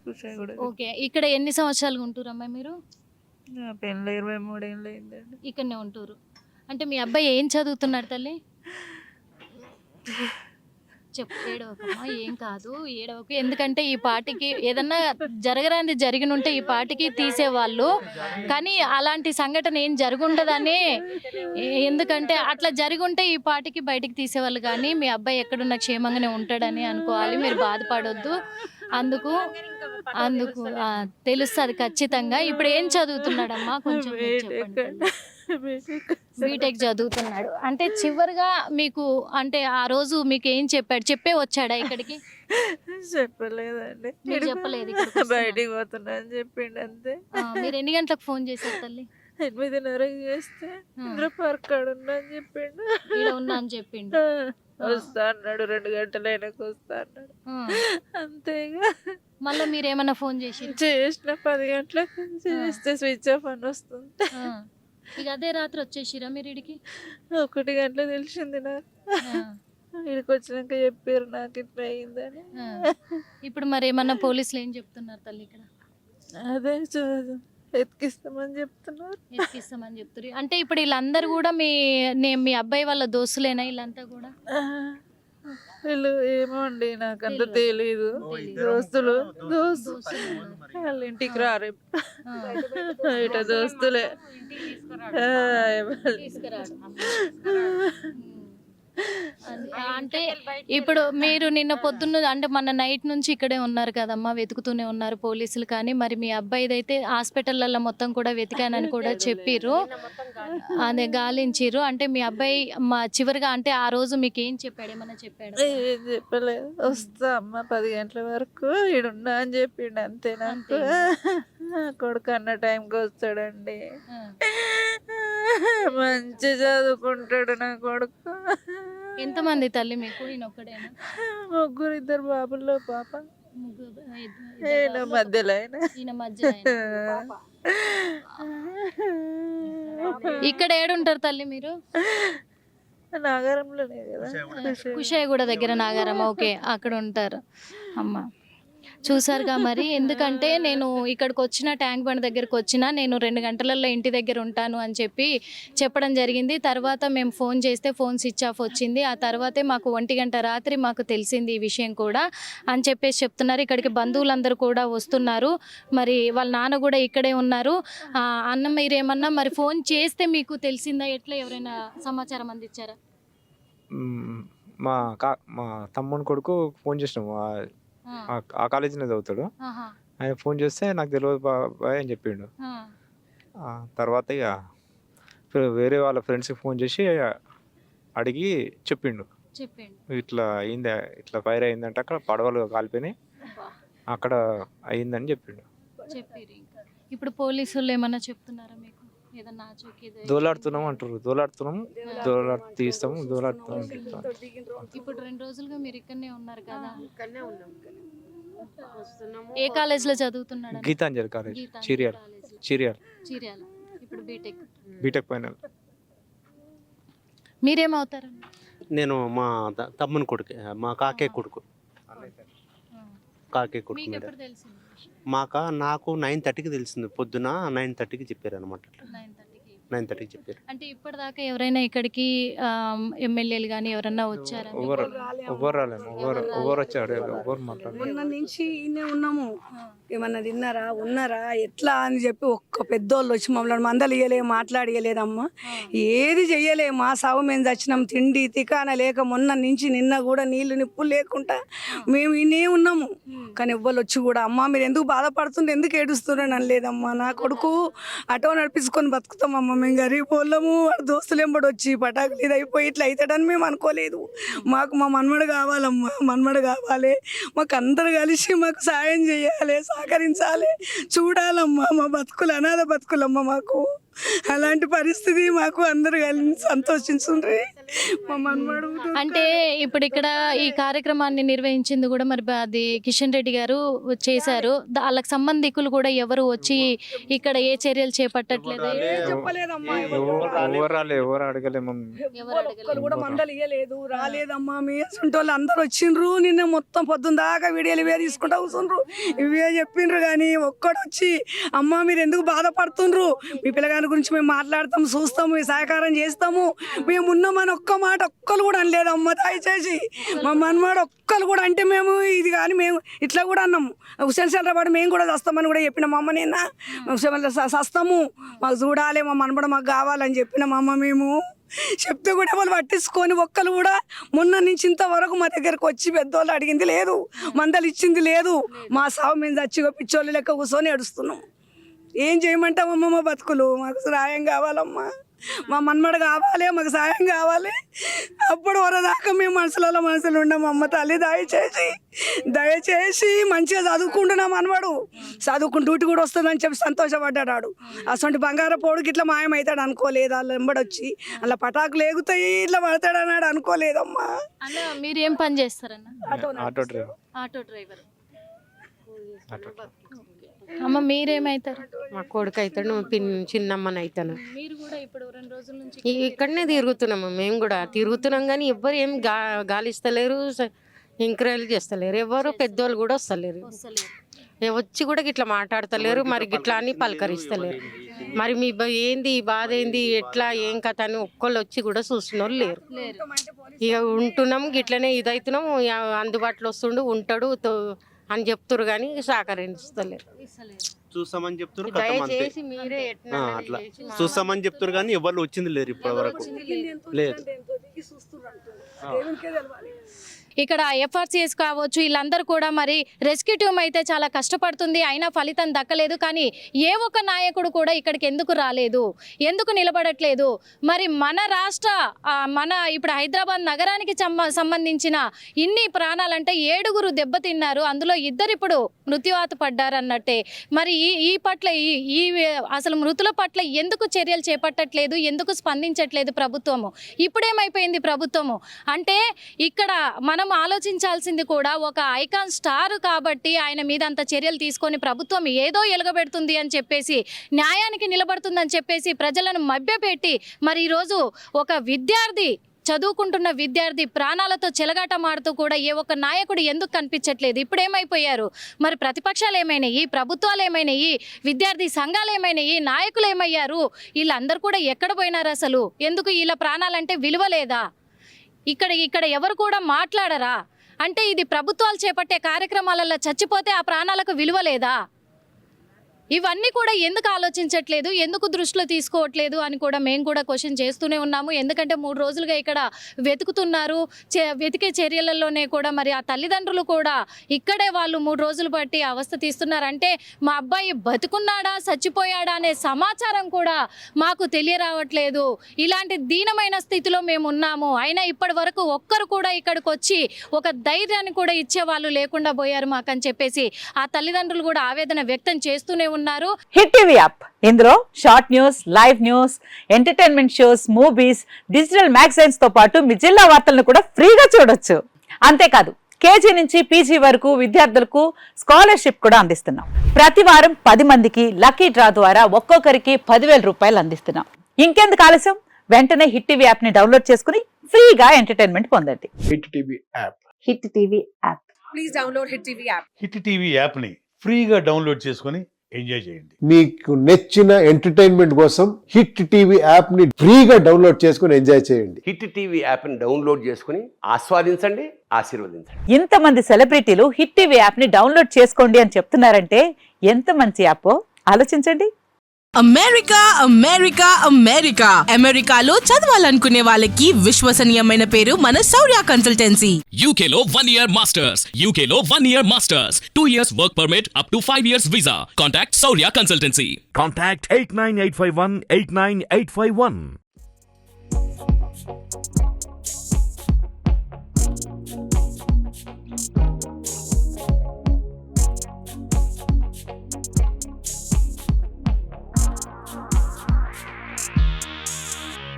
Kushaiguda. Okay. ఇక్కడ ఎన్ని సంవత్సరాలుగా ఉంటురమ్మా మీరు? నా పెళ్ళి 23 ఏళ్ళు అయిందండి. ఇక్కడనే ఉంటురు. అంటే మీ అబ్బాయి ఏం చదువుతున్నాడు తల్లి? చెప్పు, ఏడవకమ్మా, ఏం కాదు, ఏడవకు. ఎందుకంటే ఈ పాటికి ఏదన్నా జరగరాంది జరిగినుంటే ఈ పాటికి తీసేవాళ్ళు, కానీ అలాంటి సంఘటన ఏం జరుగుండదని. ఎందుకంటే అట్లా జరుగుంటే ఈ పాటికి బయటికి తీసేవాళ్ళు, కానీ మీ అబ్బాయి ఎక్కడున్నా క్షేమంగానే ఉంటాడని అనుకోవాలి. మీరు బాధపడొద్దు. అందుకు అందుకు తెలుస్తుంది ఖచ్చితంగా. ఇప్పుడు ఏం చదువుతున్నాడమ్మా? కొంచెం మీరు చెప్పండి. బీటెక్ చదువుతున్నాడు. అంటే చివరిగా మీకు అంటే ఆ రోజు మీకు ఏం చెప్పాడు? చెప్పే వచ్చాడా ఇక్కడికి? చెప్పలేదండి. మీరు చెప్పలేదు ఇక్కడికి వస్తున్నా. బయటికి పోతున్నా అని చెప్పిండు అంతే. మీరు ఎన్ని గంటలకు ఫోన్ చేశారు తల్లి? 8:30కి చేస్తే ఇంద్ర పార్క్ కాడ ఉన్నా అని చెప్పిండు. ఈడ ఉన్నా అని చెప్పిండు. వస్తా అన్నాడు, 2 గంటలైనాక వస్తా అన్నాడు. అంతేగా. మళ్ళీ మీరు ఏమన్నా ఫోన్ చేసి? చేసిన 10 గంటలకు చేస్తే స్విచ్ ఆఫ్ అని వస్తుంది. ఇక అదే రాత్రి వచ్చేసిరా మీరు ఇడికి? 1 గంటలో తెలిసింది నాకు. ఇక్కడికి వచ్చినాక చెప్పారు నాకు ఇట్లా అయిందని. ఇప్పుడు మరి ఏమన్నా పోలీసులు ఏం చెప్తున్నారు తల్లి ఇక్కడ? అదే ఎత్తికిస్తామని చెప్తున్నారు. ఎత్తికిస్తామని చెప్తారు. అంటే ఇప్పుడు వీళ్ళందరూ కూడా మీ అబ్బాయి వాళ్ళ దోస్తులేనా వీళ్ళంతా కూడా? వీళ్ళు ఏమో అండి నాకు అంత తెలీదు. దోస్తులు వాళ్ళ ఇంటికి రారు, ఇట దోస్తులే. అంటే ఇప్పుడు మీరు నిన్న పొద్దున్న అంటే మన నైట్ నుంచి ఇక్కడే ఉన్నారు కదమ్మా, వెతుకుతూనే ఉన్నారు పోలీసులు. కానీ మరి మీ అబ్బాయిదైతే హాస్పిటల్లో మొత్తం కూడా వెతికానని కూడా చెప్పిర్రు, అదే గాలించిర్రు. అంటే మీ అబ్బాయి చివరిగా అంటే ఆ రోజు మీకు ఏం చెప్పాడు? ఏమన్నా చెప్పాడు? ఏం చెప్పలేదు. వస్తా అమ్మ 10 గంటల వరకు ఈడున్నా అని చెప్పిండు అంతే. నాకు కొడుకు అన్న టైంకి వస్తాడండి, మంచి చదువుకుంటాడు నా కొడుకు. ఎంతమంది తల్లి మీకు? ఈయన ఒక్కడేనా? 3, 2 బాబుల్లో పాప. మధ్యలో ఇక్కడ ఏడుంటారు తల్లి మీరు? నాగారంలోనే కదా, కుషాయిగూడ దగ్గర నాగారం. ఓకే, అక్కడ ఉంటారు. అమ్మ చూసారుగా మరి. ఎందుకంటే నేను ఇక్కడికి వచ్చిన ట్యాంక్ బండ్ దగ్గరకు వచ్చిన నేను 2 గంటలలో ఇంటి దగ్గర ఉంటాను అని చెప్పడం జరిగింది. తర్వాత మేము ఫోన్ చేస్తే ఫోన్ స్విచ్ ఆఫ్ వచ్చింది. ఆ తర్వాతే మాకు 1 గంట రాత్రి మాకు తెలిసింది ఈ విషయం కూడా అని చెప్పేసి చెప్తున్నారు. ఇక్కడికి బంధువులందరూ కూడా వస్తున్నారు. మరి వాళ్ళ నాన్న కూడా ఇక్కడే ఉన్నారు. అన్న మీరేమన్నా మరి ఫోన్ చేస్తే మీకు తెలిసిందా? ఎట్లా ఎవరైనా సమాచారం అందించారా? మా తమ్ముని కొడుకు ఫోన్ చేసినాము, ఆ కాలేజీలో చదువుతాడు. ఆయన ఫోన్ చేస్తే నాకు తెలియదు బాబాయ్ అని చెప్పిండు. తర్వాత ఇక వేరే వాళ్ళ ఫ్రెండ్స్కి ఫోన్ చేసి అడిగి చెప్పిండు, ఇట్లా అయింది, ఇట్లా ఫైర్ అయిందంటే అక్కడ పడవలు కాలిపోయినాయి, అక్కడ అయిందని చెప్పిండు. ఇప్పుడు పోలీసులు ఏమన్నా చెప్తున్నారా మీకు? దోలాడుతున్నాం అంటారు, తీస్తాము, దోలాడుతున్నాం. ఇప్పుడు 2 రోజులుగా మీరు ఇక్కడనే ఉన్నారు కదా? ఏ కాలేజ్ లో చదువుతున్నాడు? గీతాంజలి కాలేజ్, చిరియాల. ఇప్పుడు బీటెక్ ఫైనల్. మీరేమవుతారు? నేను మా తమ్ముని కొడుకు, మా కాకే కొడుకు. నాకు 9:30కి తెలిసింది, పొద్దున 9:30కి చెప్పారు అనమాట. 9:30కి చెప్పారు. అంటే ఇప్పటిదాకా ఎవరైనా ఇక్కడికి ఎమ్మెల్యేలు కానీ ఎవరన్నా వచ్చారా? మొన్న నుంచి ఇన్నే ఉన్నాము. ఏమన్నా తిన్నారా, ఉన్నారా, ఎట్లా అని చెప్పి ఒక్క పెద్దోళ్ళు వచ్చి మమ్మల్ని మందలియలే, మాట్లాడియలేదమ్మా, ఏది చెయ్యలే. మా సాగు మేము చచ్చినాం, తిండి తికాన లేక మొన్న నుంచి నిన్న కూడా నీళ్లు నిప్పులు లేకుండా మేము ఇన్నే ఉన్నాము. కానీ ఎవ్వరు వచ్చి కూడా అమ్మ మీరు ఎందుకు బాధపడుతుంటే, ఎందుకు ఏడుస్తున్నాను అని లేదమ్మా. నా కొడుకు ఆటో నడిపించుకొని బతుకుతామమ్మా, మేము గరీబ్ వాళ్ళము. దోస్తులు ఎంబడి వచ్చి పటాకులు ఇది అయిపోయి ఇట్లా అవుతాడని మేము అనుకోలేదు. మాకు మా మన్మడు కావాలమ్మా, మన్మడు కావాలి. మాకు అందరు కలిసి మాకు సాయం చేయాలి, సహకరించాలి, చూడాలమ్మా. మా బతుకులు అనాథ బతుకులమ్మ మాకు. అలాంటి పరిస్థితి మాకు అందరు కలిసి సంతోషించుండ్రి. మా మనవాడు అంటే ఇప్పుడు ఇక్కడ ఈ కార్యక్రమాన్ని నిర్వహించింది కూడా మరి అది కిషన్ రెడ్డి గారు చేశారు. వాళ్ళకి సంబంధికులు కూడా ఎవరు వచ్చి ఇక్కడ ఏ చర్యలు చేపట్టట్లేదు. చెప్పలేదమ్మా, ఎవరు అడగలేము. ఒక్కరు కూడా మందలు ఇయ్యలేదు, రాలేదమ్మా. మీ వాళ్ళు అందరు వచ్చిండ్రు. నిన్న మొత్తం పొద్దున్న దాకా వీడియోలు ఇవే తీసుకుంటా కూర్చుండ్రు, ఇవే చెప్పిండ్రు. కానీ ఒక్కడు వచ్చి అమ్మ మీరు ఎందుకు బాధపడుతుండ్రు, మీ పిల్లగాని గురించి మేము మాట్లాడతాము, చూస్తాము, మీ సహకారం చేస్తాము, మేము ఉన్నామని ఒక్క మాట ఒక్కరు కూడా అనలేదు. అమ్మ దయచేసి మా మనవాడు ఒక్కరు కూడా అంటే మేము ఇది కానీ మేము ఇట్లా కూడా అన్నాము. హుసేన్ సెంటర్ మేము కూడా వస్తామని కూడా చెప్పినాం. అమ్మ నిన్న సస్తాము, మాకు చూడాలి, మా మనబడ మాకు కావాలని చెప్పినాం. అమ్మ మేము చెప్తే కూడా వాళ్ళు పట్టించుకొని ఒక్కరు కూడా మొన్న నుంచి ఇంతవరకు మా దగ్గరకు వచ్చి పెద్దోళ్ళు అడిగింది లేదు, మందలు ఇచ్చింది లేదు. మా సాగు మేము చచ్చిగా పిచ్చోళ్ళు లెక్క కూర్చొని ఏడుస్తున్నాం. ఏం చేయమంటామమ్మ, మా బతుకులు మాకు సాయం కావాలమ్మా, మా మన్మడ కావాలి, మాకు సాయం కావాలి. అప్పుడు వరదాకా మేము మనసులు ఉన్నాం. అమ్మ తల్లి దయచేసి మంచిగా చదువుకుంటున్నా మనవాడు, చదువుకుని డ్యూటీ కూడా వస్తుందని చెప్పి సంతోషపడ్డాడు. అసలు బంగార పోడుకి ఇట్లా మాయమవుతాడు అనుకోలేదు. వాళ్ళు వెంబడొచ్చి అలా పటాకులు ఎగుతాయి ఇట్లా పడతాడు అన్నాడు అనుకోలేదమ్మా. అన్న మీరు ఏం పని చేస్తారన్న? Auto driver. Auto driver. అమ్మ మీరేమైతారు? మా కొడుకు అవుతాడు, చిన్నమ్మని అవుతాను. మీరు కూడా ఇప్పుడు 2 రోజుల నుంచి ఇక్కడనే తిరుగుతున్నాము. మేము కూడా తిరుగుతున్నాం కానీ ఎవ్వరు ఏం గాలిస్తలేరు, ఎంకరేజ్ చేస్తలేరు. ఎవరు పెద్దోళ్ళు కూడా వస్తలేరు, వచ్చి కూడా గిట్లా మాట్లాడతలేరు. మరి గిట్లా అని పలకరిస్తలేరు. మరి మీ ఏంది బాధ ఏంది, ఎట్లా ఏం కథ అని ఒక్కళ్ళు వచ్చి కూడా చూసిన వాళ్ళు లేరు. ఇక ఉంటున్నాము గిట్లనే ఇదవుతున్నాం, అందుబాటులో వస్తుండు ఉంటాడు అని చెప్తురు కానీ సహకరిస్తలేరు. చూస్తామని చెప్తున్నారు, దయచేసి మీరే అట్లా చూస్తామని చెప్తున్నారు కానీ ఎవరు వచ్చింది లేరు ఇప్పటి వరకు లేదు. ఇక్కడ ఎఫ్ఆర్సిఎస్ కావచ్చు, వీళ్ళందరూ కూడా మరి రెస్క్యూ టీమ్ అయితే చాలా కష్టపడుతుంది, అయినా ఫలితం దక్కలేదు. కానీ ఏ ఒక్క నాయకుడు కూడా ఇక్కడికి ఎందుకు రాలేదు, ఎందుకు నిలబడట్లేదు? మరి మన రాష్ట్ర మన ఇప్పుడు హైదరాబాద్ నగరానికి సంబంధించిన ఇన్ని ప్రాణాలంటే 7 దెబ్బతిన్నారు, అందులో 2 ఇప్పుడు మృత్యువాత పడ్డారన్నట్టే. మరి ఈ పట్ల ఈ అసలు మృతుల పట్ల ఎందుకు చర్యలు చేపట్టట్లేదు, ఎందుకు స్పందించట్లేదు ప్రభుత్వము? ఇప్పుడేమైపోయింది ప్రభుత్వము అంటే ఇక్కడ మనం ఆలోచించాల్సింది కూడా ఒక ఐకాన్ స్టార్ కాబట్టి ఆయన మీద అంత చర్యలు తీసుకొని ప్రభుత్వం ఏదో ఎలగబెడుతుంది అని చెప్పేసి, న్యాయానికి నిలబడుతుందని చెప్పేసి ప్రజలను మభ్యపెట్టి మరి ఈరోజు ఒక విద్యార్థి, చదువుకుంటున్న విద్యార్థి ప్రాణాలతో చెలగాటమాడుతూ కూడా ఏ ఒక్క నాయకుడు ఎందుకు కనిపించట్లేదు? ఇప్పుడు ఏమైపోయారు? మరి ప్రతిపక్షాలు ఏమైనాయి, ప్రభుత్వాలు ఏమైనాయి, విద్యార్థి సంఘాలు ఏమైనాయి, నాయకులు ఏమయ్యారు? వీళ్ళందరూ కూడా ఎక్కడ పోయినారు? అసలు ఎందుకు వీళ్ళ ప్రాణాలంటే విలువ లేదా? ఇక్కడ ఎవరు కూడా మాట్లాడరా? అంటే ఇది ప్రభుత్వాలు చేపట్టే కార్యక్రమాలలో చచ్చిపోతే ఆ ప్రాణాలకు విలువ లేదా? ఇవన్నీ కూడా ఎందుకు ఆలోచించట్లేదు, ఎందుకు దృష్టిలో తీసుకోవట్లేదు అని కూడా మేము కూడా క్వశ్చన్ చేస్తూనే ఉన్నాము. ఎందుకంటే 3 రోజులుగా ఇక్కడ వెతుకుతున్నారు. వెతికే చర్యలలోనే కూడా మరి ఆ తల్లిదండ్రులు కూడా ఇక్కడే వాళ్ళు 3 రోజులు బట్టి అవస్థ తీస్తున్నారంటే మా అబ్బాయి బతుకున్నాడా చచ్చిపోయాడా అనే సమాచారం కూడా మాకు తెలియరావట్లేదు. ఇలాంటి దీనమైన స్థితిలో మేము ఉన్నాము. అయినా ఇప్పటి వరకు ఒక్కరు కూడా ఇక్కడికి వచ్చి ఒక ధైర్యాన్ని కూడా ఇచ్చేవాళ్ళు లేకుండా పోయారు మాకని చెప్పేసి ఆ తల్లిదండ్రులు కూడా ఆవేదన వ్యక్తం చేస్తూనే ఉన్నారు. హిట్ టీవీ యాప్, ఇందులో short news, live news, entertainment shows, movies, digital magazines తో పాటు మీ జిల్లా వార్తలను కూడా ఫ్రీగా చూడొచ్చు. అంతేకాదు కేజీ నుంచి పీజీ వరకు విద్యార్థులకు స్కాలర్షిప్ కూడా అందిస్తున్నాం. ప్రతి వారం 10 మందికి లక్కీ డ్రా ద్వారా ఒక్కొక్కరికి 10,000 రూపాయలు అందిస్తున్నాం. ఇంకెందుకు ఆలస్యం, వెంటనే హిట్ టీవీ యాప్ ని డౌన్లోడ్ చేసుకుని ఫ్రీగా ఎంటర్టైన్మెంట్ పొందండి. Hit TV app. Hit TV app. Please download hit TV app. Hit TV app ని ఫ్రీగా డౌన్లోడ్ చేసుకొని ఎంజాయ్ చేయండి. మీకు నచ్చిన ఎంటర్టైన్మెంట్ కోసం హిట్ టీవీ యాప్ ని ఫ్రీగా డౌన్లోడ్ చేసుకొని ఎంజాయ్ చేయండి. హిట్ టీవీ యాప్ ని డౌన్లోడ్ చేసుకుని ఆస్వాదించండి, ఆశీర్వదించండి. ఇంతమంది సెలబ్రిటీలు హిట్ టీవీ యాప్ ని డౌన్లోడ్ చేసుకోండి అని చెప్తున్నారంటే ఎంత మంచి యాప్ ఆలోచించండి. అమెరికాలో చదవాలనుకునే వాళ్ళకి విశ్వసనీయమైన పేరు మన శౌర్య కన్సల్టెన్సీ. UK లో 1 year masters, UK లో 1 year masters, 2 years work permit up to 5 years visa. Contact Saurya Consultancy. Contact 89851 89851.